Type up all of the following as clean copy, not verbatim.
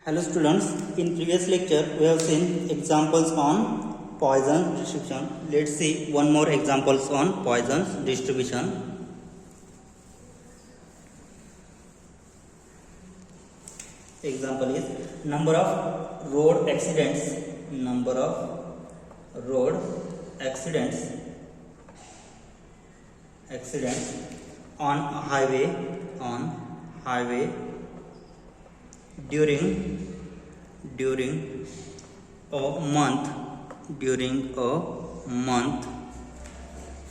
Hello students, in previous lecture we have seen examples on Poisson distribution. Let's see one more examples on Poisson's distribution. Example is number of road accidents on highway during a month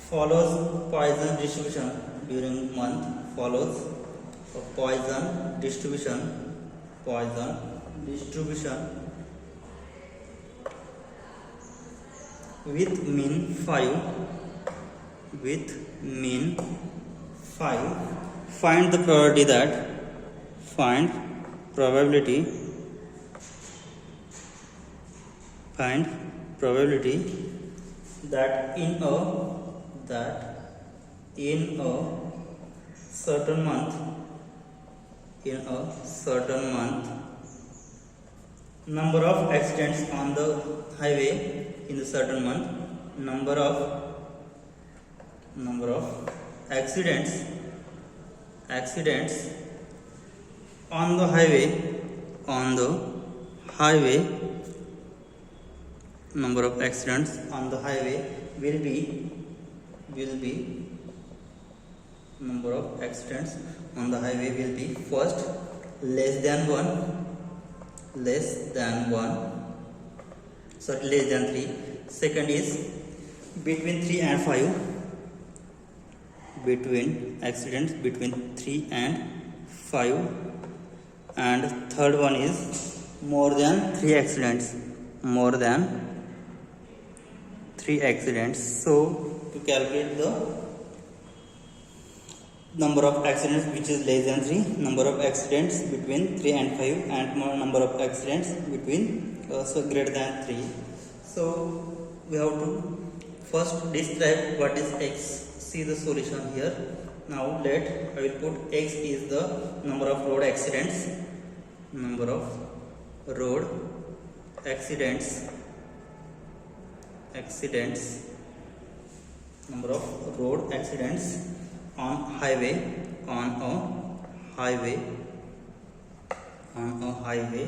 follows Poisson distribution. During month follows a Poisson distribution with mean 5. Find the probability that in a certain month number of accidents on the highway in the certain month, number of accidents on the highway number of accidents on the highway will be number of accidents on the highway will be first less than 3. Second is between 3 and 5. Between accidents between 3 and 5. And third one is more than 3 accidents. So to calculate the number of accidents which is less than 3, number of accidents between 3 and 5, and number of accidents between greater than 3. So we have to first describe what is x. See the solution here. Now I will put x is the number of road accidents. Number of road accidents on a highway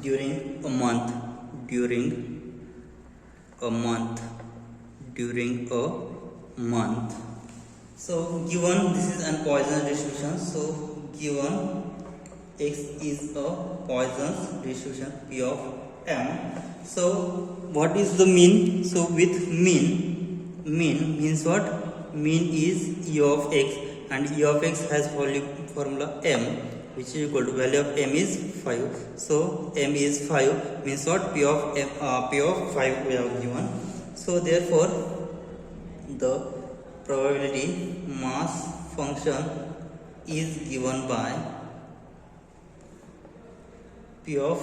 during a month. So given this is an Poisson distribution, so given x is a Poisson's distribution P of m. So what is the mean? So with mean means what? Mean is e of x, and e of x has formula m, which is equal to value of m is 5. So m is 5 means what? P of 5 we have given. So therefore the probability mass function is given by P of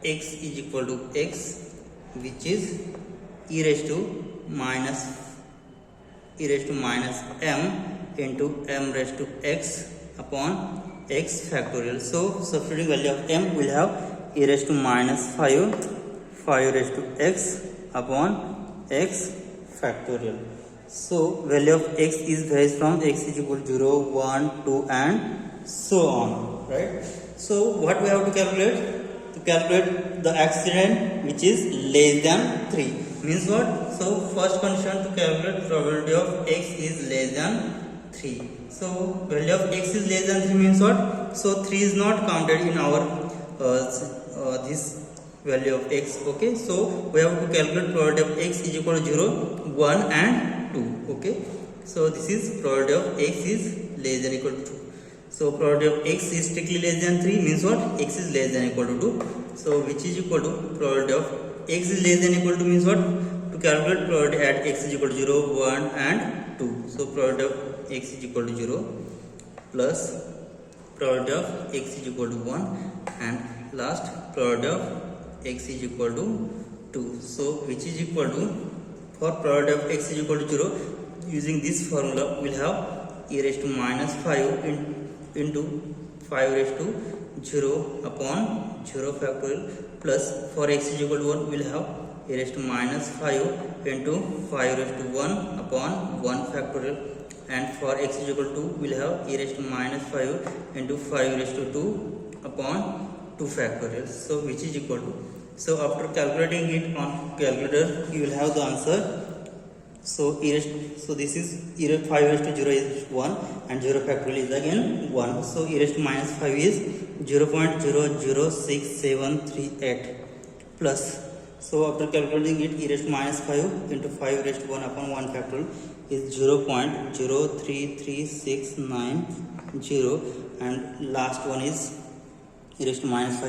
x is equal to x, which is e raised to minus m into m raised to x upon x factorial. So substituting value of m will have e raised to minus 5 raised to x upon x factorial. So value of x is varies from x is equal to 0, 1, 2 and so on, right? So what we have to calculate? To calculate the accident which is less than 3 means what? So first condition to calculate probability of x is less than 3. So value of x is less than 3 means what? So 3 is not counted in our this value of x. Okay, so we have to calculate probability of x is equal to 0, 1 and 2. Okay, so this is probability of x is less than equal to 2. So probability of x is strictly less than 3 means what? X is less than equal to 2. So which is equal to probability of x is less than equal to means what? To calculate probability at x is equal to 0, 1 and 2. So probability of x is equal to 0 plus probability of x is equal to 1 and last probability of x is equal to 2. So which is equal to, for probability of x is equal to 0, using this formula we will have e raised to minus 5 into 5 raised to 0 upon 0 factorial plus for x is equal to 1 we will have e raised to minus 5 into 5 raised to 1 upon 1 factorial, and for x is equal to 2 we will have e raised to minus 5 into 5 raised to 2 upon 2 factorial. So which is equal to, so after calculating it on calculator you will have the answer. So this is 5 raised to 0 is 1 and 0 factorial is again 1. So e raised to minus 5 is 0.006738 plus, so after calculating it e raised to minus 5 into 5 raised to 1 upon 1 factorial is 0.033690, and last one is e raised to minus 5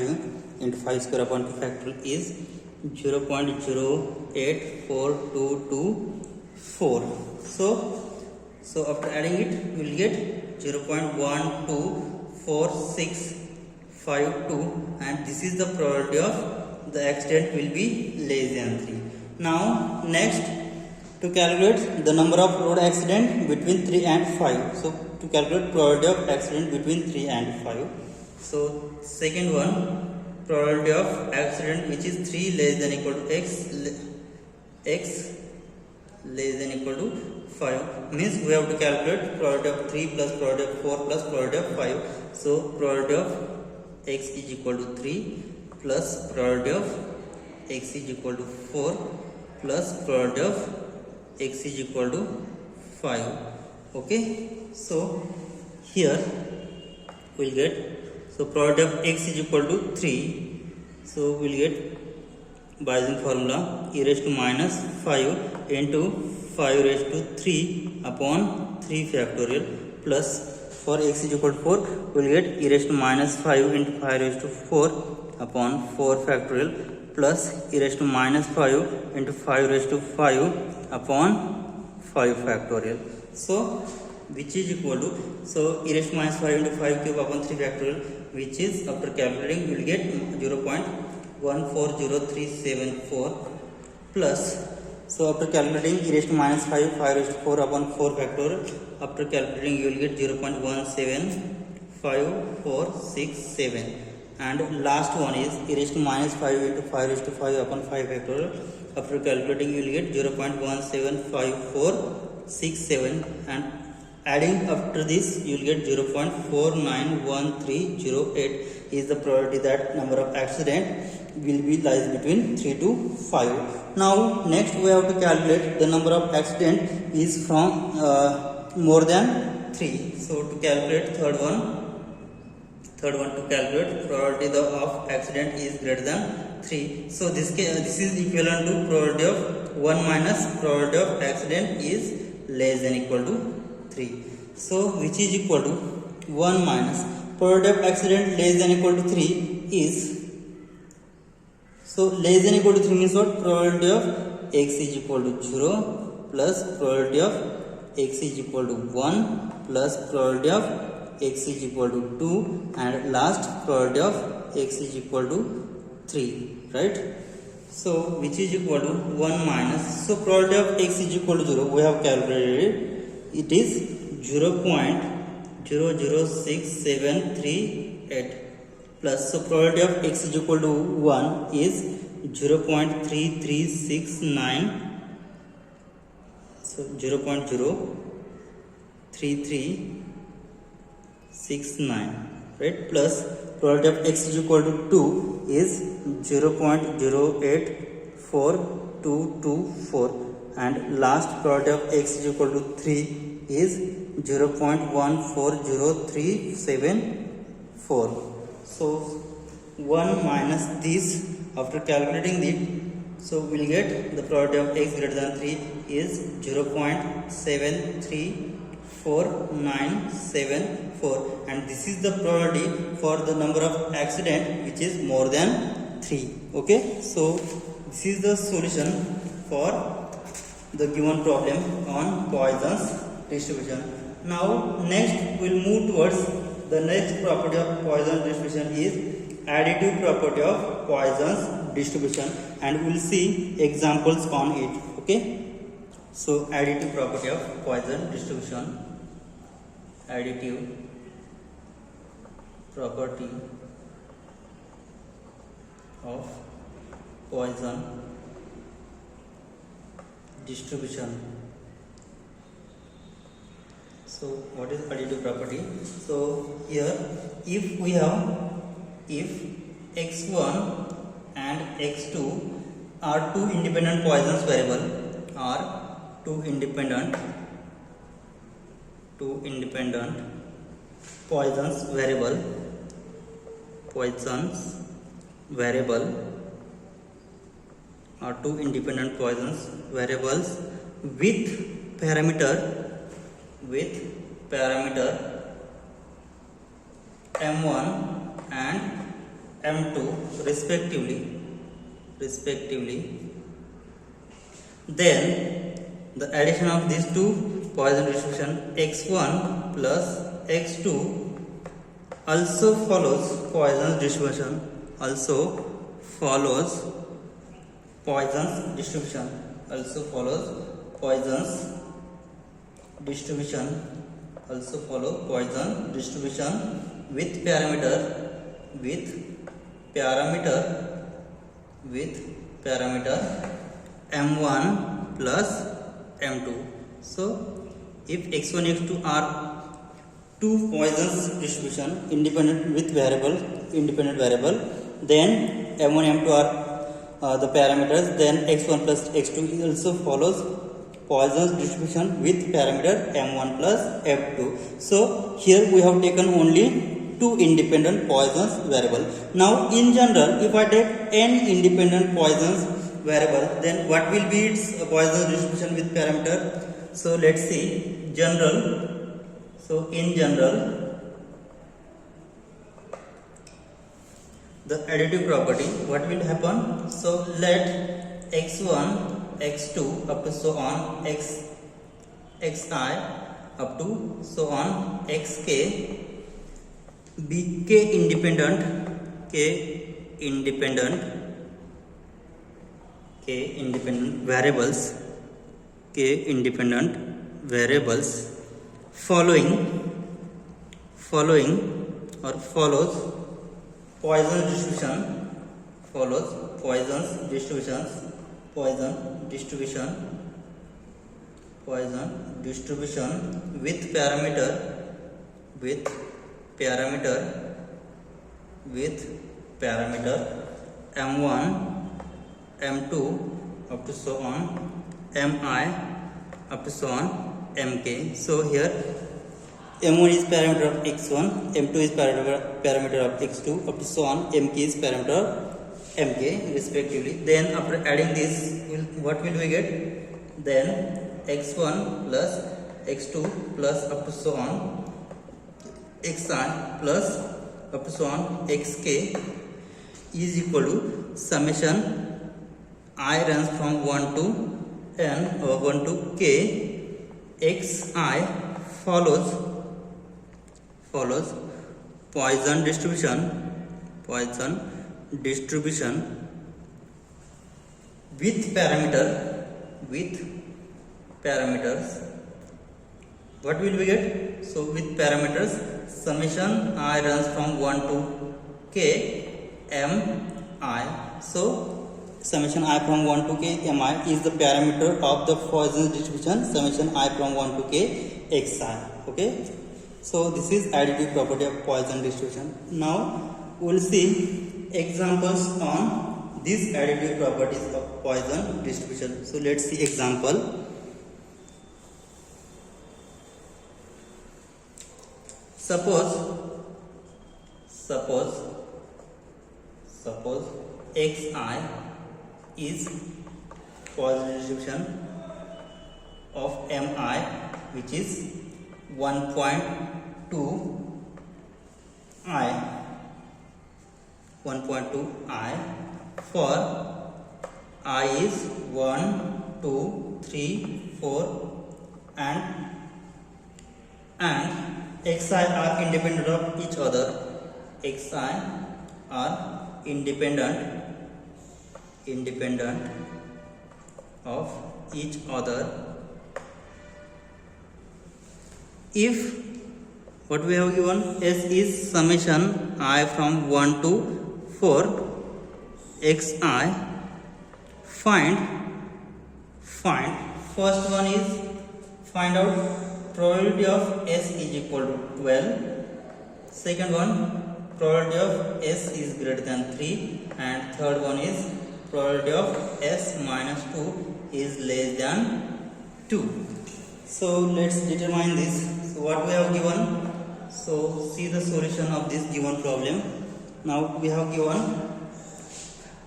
into 5 square upon 2 factorial is 0.084224. So after adding it we will get 0.124652, and this is the probability of the accident will be less than 3. Now next, to calculate the number of road accident between 3 and 5. So to calculate probability of accident between 3 and 5. So second one, probability of accident which is 3 less than equal to x less than equal to 5, means we have to calculate probability of 3 plus probability of 4 plus probability of 5. So probability of x is equal to 3 plus probability of x is equal to 4 plus probability of x is equal to 5. Okay, so here we'll get, so probability of x is equal to 3, so we'll get by using formula e raised to minus 5 into 5 raised to 3 upon 3 factorial plus for x is equal to 4 we'll get e raised to minus 5 into 5 raised to 4 upon 4 factorial plus e raised to minus 5 into 5 raised to 5 upon 5 factorial. So which is equal to, so e raised to minus 5 into 5 cube upon 3 factorial, which is after calculating we will get 0.140374 plus, so after calculating e raised to minus 5 raised to 4 upon 4 factorial, after calculating you will get 0.175467, and last one is e raised to minus 5 into 5 raised to 5 upon 5 factorial, after calculating you will get 0.175467, and adding after this you will get 0.491308 is the probability that number of accident will be lies between 3 to 5. Now next we have to calculate the number of accident is from more than 3. So to calculate third one to calculate probability of accident is greater than 3. So this is equivalent to probability of 1 minus probability of accident is less than equal to 3. So which is equal to 1 minus probability of accident less than equal to 3 is, so less than equal to 3 means what? Probability of x is equal to 0 plus probability of x is equal to 1 plus probability of x is equal to 2 and last probability of x is equal to 3, right? So which is equal to 1 minus, so probability of x is equal to 0 we have calculated it is 0.006738 plus, so probability of x is equal to 1 is 0.3369, so 0.03369, right, plus probability of x is equal to 2 is 0.084224 and last probability of x is equal to 3 is 0.140374. So 1 minus this, after calculating it, so we will get the probability of x greater than 3 is 0.734974, and this is the probability for the number of accident which is more than 3. Okay, so this is the solution for the given problem on Poisson's distribution. Now next we will move towards the next property of Poisson distribution is additive property of Poisson's distribution, and we will see examples on it. Okay, so additive property of Poisson distribution, additive property of Poisson distribution. So what is additive property? So here if x1 and x2 are two independent Poisson's variable, are two independent Poisson's variable are two independent Poisson's variables with parameter m1 and m2 respectively, then the addition of these two Poisson distribution x1 plus x2 also follows Poisson's distribution, Poisson's distribution with parameter m1 plus m2. So if x1 x2 are two Poisson's distribution independent variable, then m1 m2 are the parameters, then x1 plus x2 also follows Poisson's distribution with parameter m1 plus m2. So here we have taken only two independent Poisson's variable. Now in general, if I take n independent Poisson's variable, then what will be its Poisson distribution with parameter? So let's see general. So in general, the additive property, what will happen? So let x1 x2 up to so on xi up to so on xk be k independent variables following or follows Poisson distribution with parameter m1 m2 up to so on mi up to so on mk. So here m1 is parameter of x1, m2 is parameter of x2 up to so on mk is parameter of mk respectively. Then after adding this, what will we get? Then x1 plus x2 plus up to so on xi plus up to so on xk is equal to summation I runs from 1 to n or 1 to k xi follows Poisson distribution with parameters. What will we get? So with parameters, summation I runs from 1 to k mi. So summation I from 1 to k mi is the parameter of the Poisson distribution, summation I from 1 to k xi. Okay, so this is additive property of Poisson distribution. Now we will see examples on these additive properties of Poisson distribution. So let's see example. Suppose xi is Poisson distribution of mi, which is 1.2 I for I is 1, 2, 3, 4 and xi are independent of each other. Xi are independent of each other. If what we have given S is summation I from 1 to 4 xi, find first one is find out probability of s is equal to 12. Second one, probability of s is greater than 3, and third one is probability of s minus 2 is less than 2. So let's determine this. So what we have given, so see the solution of this given problem. Now we have given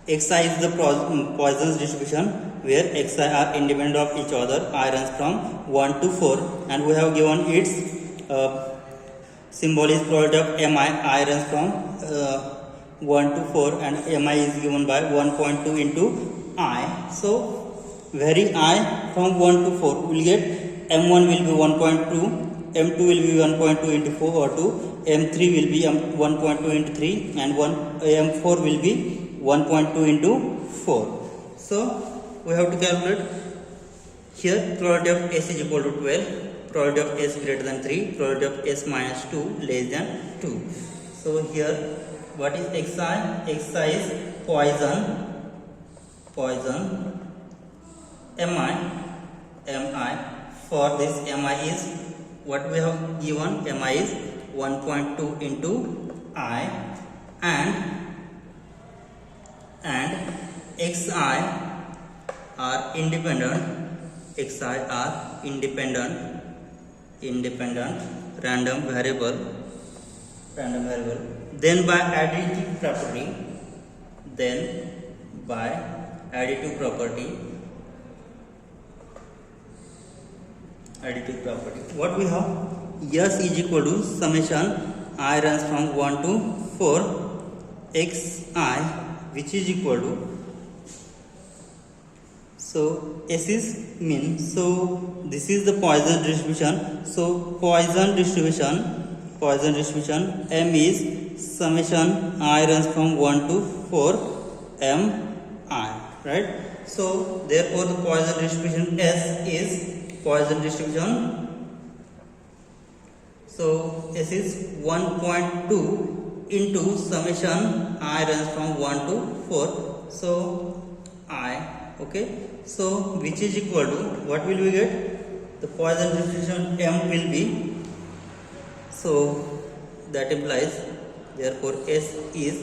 xi is the Poisson's distribution where xi are independent of each other. I runs from 1 to 4, and we have given its symbol is probability of mi. I runs from 1 to 4, and mi is given by 1.2 into I. So vary I from 1 to 4, we will get m1 will be 1.2, m2 will be 1.2 into 4 or 2, m3 will be 1.2 into 3, and m4 will be 1.2 into 4. So we have to calculate here probability of s is equal to 12, probability of s greater than 3, probability of s minus 2 less than 2. So here what is xi? Xi is Poisson, mi. For this mi is what we have given, mi is 1.2 into I, and xi are independent, random variable. Then by additive property, what we have, s is equal to summation I runs from 1 to 4 xi, which is equal to, so s is mean, so this is the Poisson distribution. So Poisson distribution m is summation I runs from 1 to 4 mi, right? So therefore the Poisson distribution s is Poisson distribution, so s is 1.2 into summation I runs from 1 to 4, so I, okay, so which is equal to, what will we get? The Poisson distribution m will be, so that implies therefore s is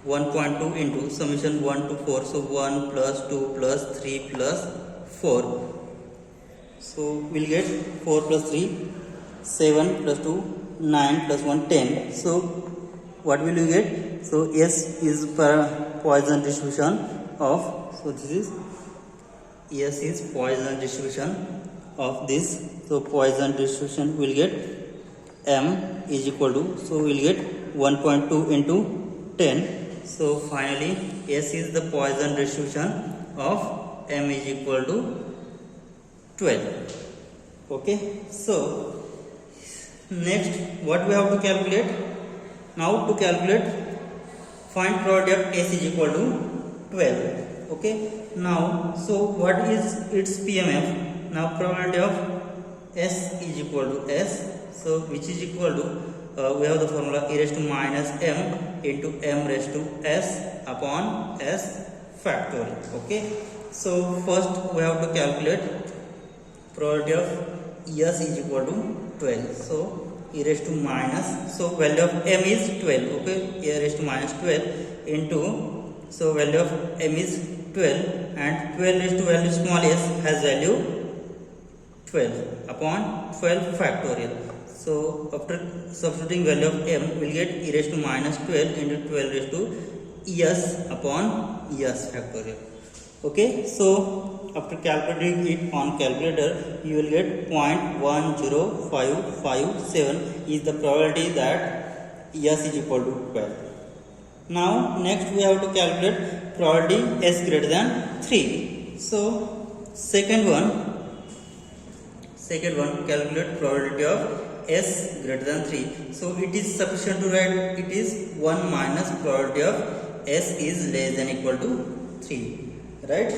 1.2 into summation 1 to 4, so 1 plus 2 plus 3 plus 4, so we'll get 4 plus 3 7 plus 2 9 plus 1 10. So what will you get? So s is Poisson distribution of, so this is s is Poisson distribution of this. So Poisson distribution will get m is equal to, so we'll get 1.2 into 10. So finally s is the Poisson distribution of m is equal to 12. Okay, so next what we have to calculate? Now to calculate, find probability of s is equal to 12. Okay, now so what is its PMF? Now probability of s is equal to s, so which is equal to, we have the formula e raised to minus m into m raised to s upon s factorial. Okay, so first we have to calculate probability of s is equal to 12. So e raised to minus, so value of m is 12. Okay, e raised to minus 12 into, so value of m is 12, and 12 raised to value small s has value 12 upon 12 factorial. So after substituting value of m, we will get e raised to minus 12 into 12 raised to s upon s factorial. Okay, so after calculating it on calculator, you will get 0.10557 is the probability that s is equal to 12. Now next we have to calculate probability s greater than 3. So second one calculate probability of s greater than 3. So it is sufficient to write it is 1 minus probability of s is less than equal to 3, right?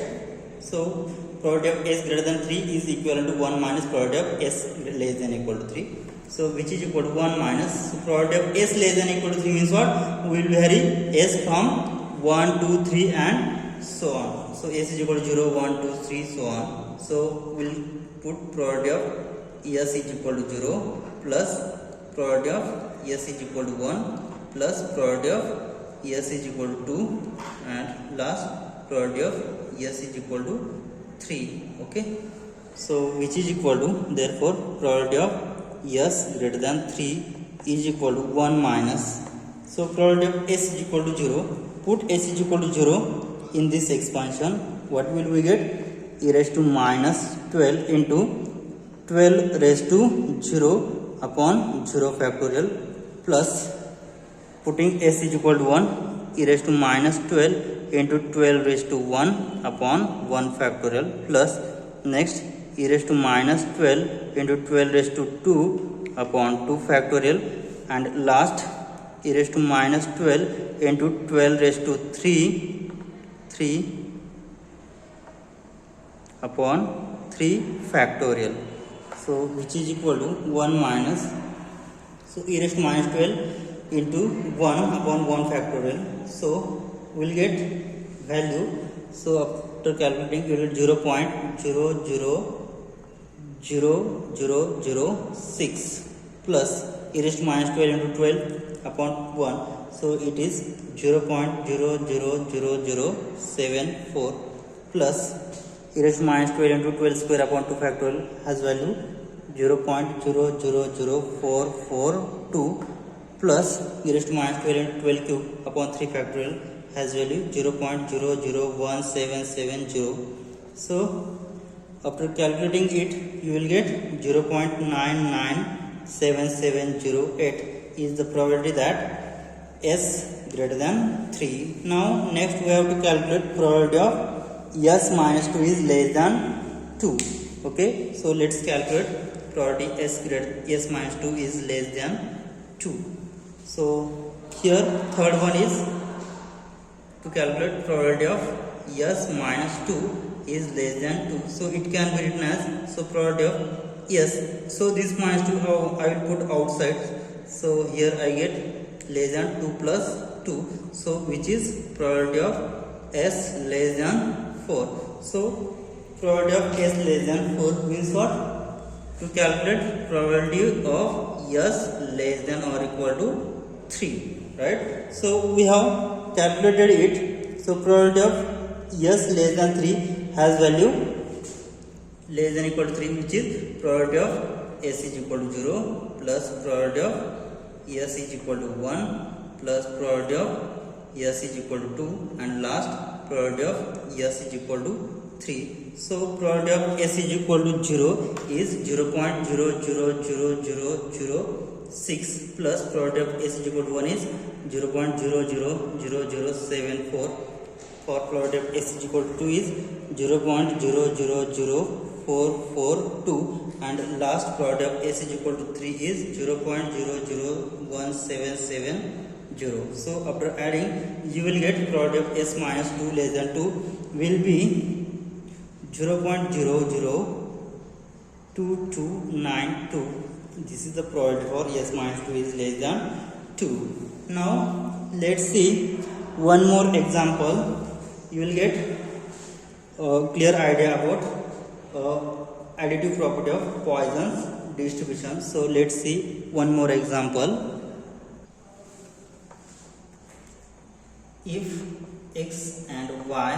So probability of s greater than 3 is equivalent to 1 minus probability of s less than equal to 3. So which is equal to 1 minus, so probability of s less than equal to 3 means what? We will vary s from 1, 2, 3 and so on. So S is equal to 0, 1, 2, 3, so on. So we'll put probability of S is equal to 0 plus probability of S is equal to 1 plus probability of S is equal to 2 and last probability of S is equal to 3. Okay. So which is equal to, therefore probability of S greater than 3 is equal to 1 minus. So probability of S is equal to 0. Put S is equal to 0 in this expansion. What will we get? E raised to minus 12 into 12 raised to 0 upon 0 factorial plus putting S is equal to 1, e raised to minus 12 into 12 raised to 1 upon 1 factorial plus next e raised to minus 12 into 12 raised to 2 upon 2 factorial and last e raised to minus 12 into 12 raised to 3 upon 3 factorial. So which is equal to 1 minus, so e raised to minus 12 into 1 upon 1 factorial. So we'll get value. So after calculating you will get 0.00006 plus e raised to minus 12 into 12 upon 1. So it is 0.000074 plus e raised to minus 12 into 12 square upon 2 factorial has value 0.000442 plus e raised to minus 12 into 12 cube upon 3 factorial has value 0.001770. So after calculating it you will get 0.997708 is the probability that S greater than 3. Now next we have to calculate probability of S minus 2 is less than 2. Okay, so let's calculate probability S minus 2 is less than 2. So here third one is to calculate probability of S minus 2 is less than 2. So it can be written as, so probability of S. So this minus 2 I will put outside. So here I get less than 2 plus 2. So which is probability of S less than 4. So probability of S less than 4 means what? To calculate probability of S less than or equal to 3. Right? So we have calculated it. So probability of S less than 3 has value less than equal to 3, which is probability of S is equal to 0 plus probability of S is equal to 1 plus probability of S is equal to 2 and last probability of S is equal to 3. So probability of S is equal to 0 is 0.000006 plus probability of S is equal to 1 is 0.000074. For probability of S is equal to 2 is 0.000442 and last probability of S is equal to 3 is 0.001770. So after adding you will get probability of S minus 2 less than 2 will be 0.002292. This is the probability for S minus 2 is less than 2. Now let's see one more example. You will get a clear idea about additive property of Poisson's distribution. So let's see one more example. If x and y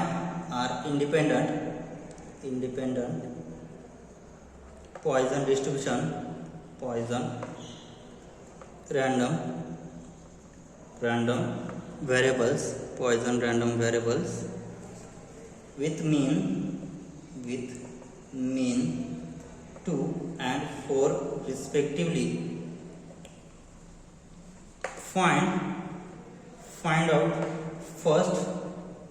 are independent Poisson distribution, Poisson random variables, Poisson random variables with mean 2 and 4 respectively. Find out first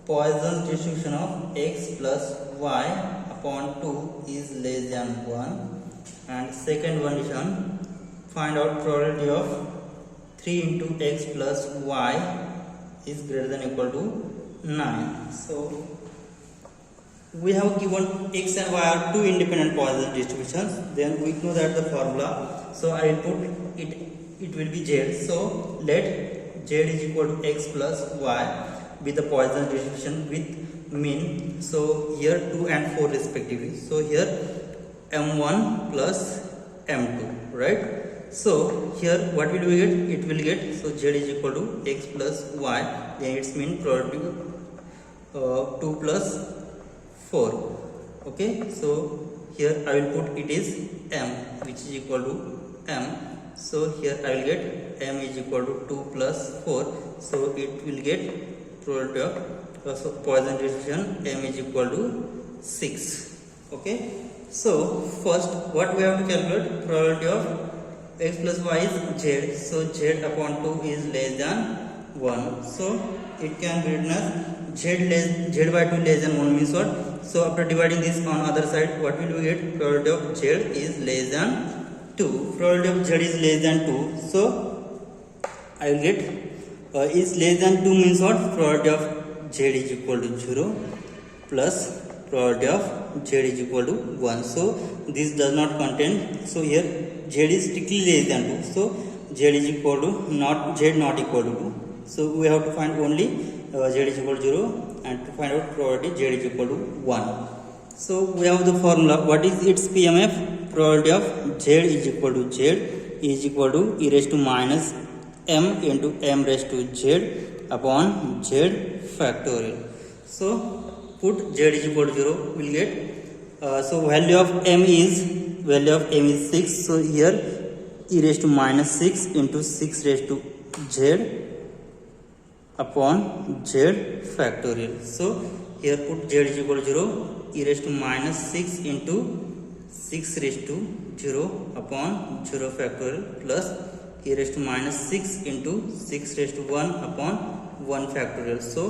Poisson's distribution of x plus y upon 2 is less than 1 and second condition, find out probability of 3 into x plus y is greater than equal to 9. So we have given x and y are two independent Poisson distributions, then we know that the formula, so I will put it will be z. So let z is equal to x plus y with the Poisson distribution with mean. So here 2 and 4 respectively. So here m1 plus m2, right? So here what will we get? It will get, so z is equal to x plus y, then its mean probability 2 plus 4. Okay, so here I will put it is m, which is equal to m. So here I will get m is equal to 2 plus 4. So it will get probability of so Poisson distribution m is equal to 6. Okay, so first what we have to calculate? Probability of x plus y is z. So z upon 2 is less than 1. So it can be written as z by 2 less than 1 means what? So after dividing this on other side, what will we get? Probability of z is less than 2. Probability of z is less than 2. So I will get is less than 2 means what? Probability of z is equal to 0 plus probability of z is equal to 1. So this does not contain. So here z is strictly less than 2. So z is equal to z not equal to 2. So we have to find only z is equal to 0, and to find out probability z is equal to 1. So we have the formula. What is its PMF? Probability of z is equal to z is equal to e raised to minus m into m raised to z upon z factorial. So put z is equal to 0, we'll get so value of m is 6. So here e raised to minus 6 into 6 raised to z upon z factorial. So here put z is equal to 0, e raised to minus 6 into 6 raised to 0 upon 0 factorial plus e raised to minus 6 into 6 raised to 1 upon 1 factorial. So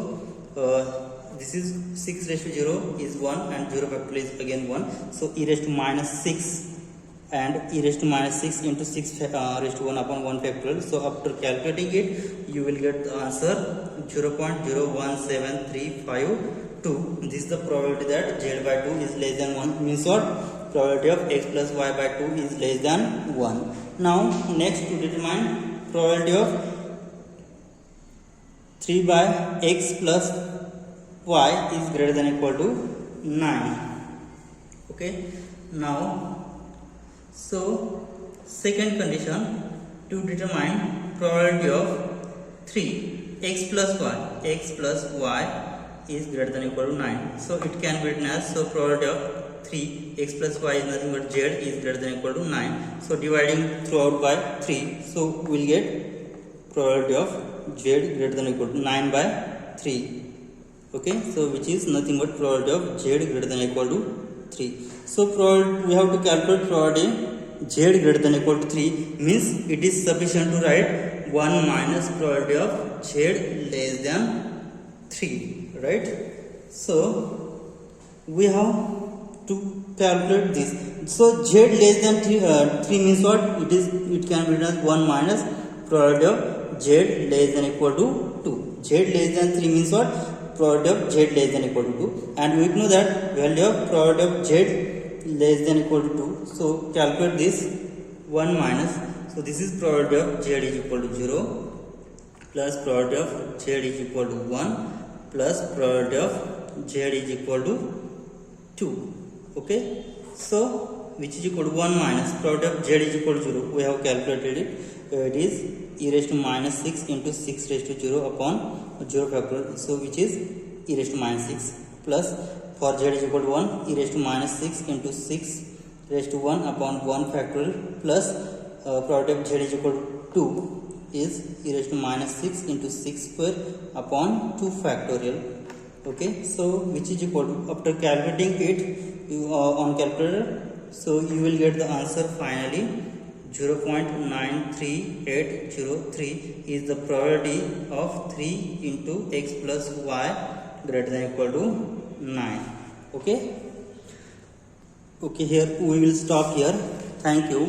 this is 6 raised to 0 is 1 and 0 factorial is again 1. So e raised to minus 6 and e raised to minus 6 into 6 raised to 1 upon 1 factorial. So after calculating it, you will get the answer 0.017352. This is the probability that z by 2 is less than 1. Means what? Probability of x plus y by 2 is less than 1. Now next to determine probability of 3 by x plus y is greater than equal to 9. Okay, now so second condition, to determine probability of 3 x plus y is greater than equal to 9. So it can be written as, so probability of 3 x plus y is nothing but z is greater than equal to 9. So dividing throughout by 3, so we will get probability of z greater than equal to 9 by 3. Okay, so which is nothing but probability of z greater than equal to 3. So we have to calculate probability z greater than equal to 3, means it is sufficient to write 1 minus probability of z less than 3, right? So we have to calculate this. So z less than 3 means what? It can be written as 1 minus probability of z less than equal to 2. Z less than 3 means what? Probability of z less than equal to 2, and we know that value of probability of z less than equal to 2. So calculate this 1 minus, so this is probability of z is equal to 0 plus probability of z is equal to 1 plus probability of z is equal to 2. Okay, so which is equal to 1 minus probability of z is equal to 0. We have calculated it. It is e raised to minus 6 into 6 raised to 0 upon 0 factorial. So which is e raised to minus 6 plus for z is equal to 1, e raised to minus 6 into 6 raised to 1 upon 1 factorial plus probability of z is equal to 2 is e raised to minus 6 into 6 square upon 2 factorial. Okay, so which is equal to, after calculating it on calculator, so you will get the answer finally 0.93803 is the probability of 3 into x plus y greater than equal to 9. Okay, here we will stop here. Thank you.